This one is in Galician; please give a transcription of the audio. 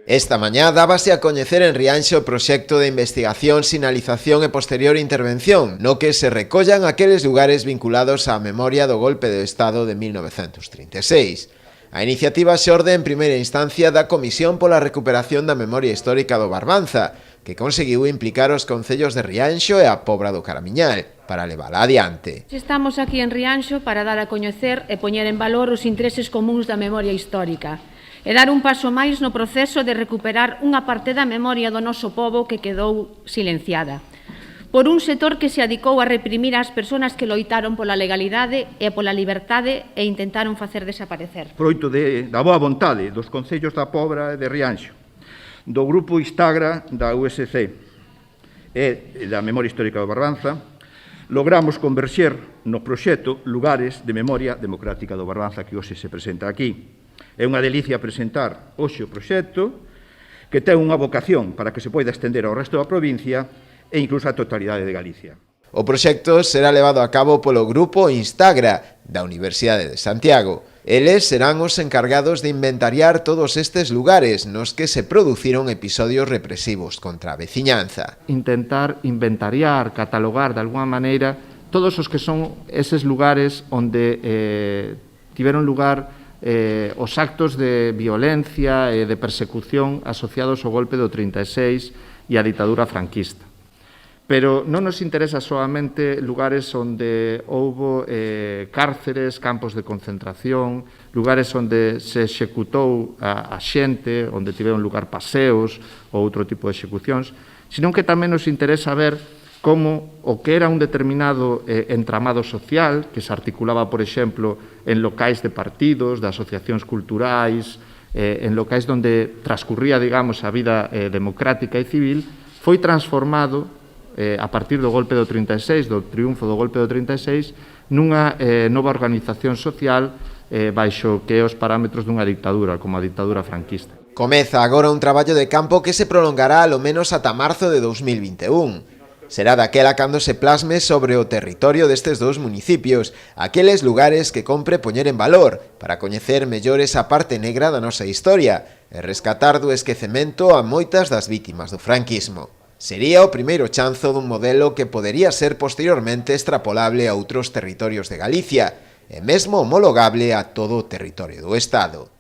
Esta mañá dábase a coñecer en Rianxo o proxecto de investigación, sinalización e posterior intervención, no que se recollan aqueles lugares vinculados á memoria do golpe de Estado de 1936. A iniciativa xorde en primeira instancia da Comisión pola Recuperación da Memoria Histórica do Barbanza, que conseguiu implicar os concellos de Rianxo e a Pobra do Caramiñal para levala adiante. Estamos aquí en Rianxo para dar a coñecer e poñer en valor os intereses comuns da memoria histórica e dar un paso máis no proceso de recuperar unha parte da memoria do noso pobo que quedou silenciada por un sector que se adicou a reprimir as persoas que loitaron pola legalidade e pola liberdade e intentaron facer desaparecer. Froito da boa vontade dos concellos da Pobra e de Rianxo, do grupo Instagra da USC e da Memoria Histórica do Barbanza, logramos converxer no proxecto Lugares de Memoria Democrática do Barbanza que hoxe se presenta aquí. É unha delicia presentar hoxe o proxecto que ten unha vocación para que se poida estender ao resto da provincia e incluso a totalidade de Galicia. O proxecto será levado a cabo polo grupo Instagra da Universidade de Santiago. Eles serán os encargados de inventariar todos estes lugares nos que se produciron episodios represivos contra a veciñanza. Intentar inventariar, catalogar de alguma maneira todos os que son eses lugares onde tiveron lugar os actos de violencia e de persecución asociados ao golpe do 36 e a ditadura franquista. Pero non nos interesa solamente lugares onde houbo cárceres, campos de concentración, lugares onde se executou a xente, onde tiveron lugar paseos ou outro tipo de execucións, senón que tamén nos interesa ver como o que era un determinado entramado social, que se articulaba, por exemplo, en locais de partidos, de asociacións culturais, en locais onde transcurría, digamos, a vida democrática e civil, foi transformado, a partir do golpe do 36, do triunfo do golpe do 36, nunha nova organización social baixo que os parámetros dunha dictadura, como a dictadura franquista. Comeza agora un traballo de campo que se prolongará alo menos ata marzo de 2021. Será daquela cando se plasme sobre o territorio destes dous municipios, aqueles lugares que compre poñer en valor para coñecer mellor esa parte negra da nosa historia e rescatar do esquecemento a moitas das vítimas do franquismo. Sería o primeiro chanzo dun modelo que podería ser posteriormente extrapolable a outros territorios de Galicia e mesmo homologable a todo o territorio do Estado.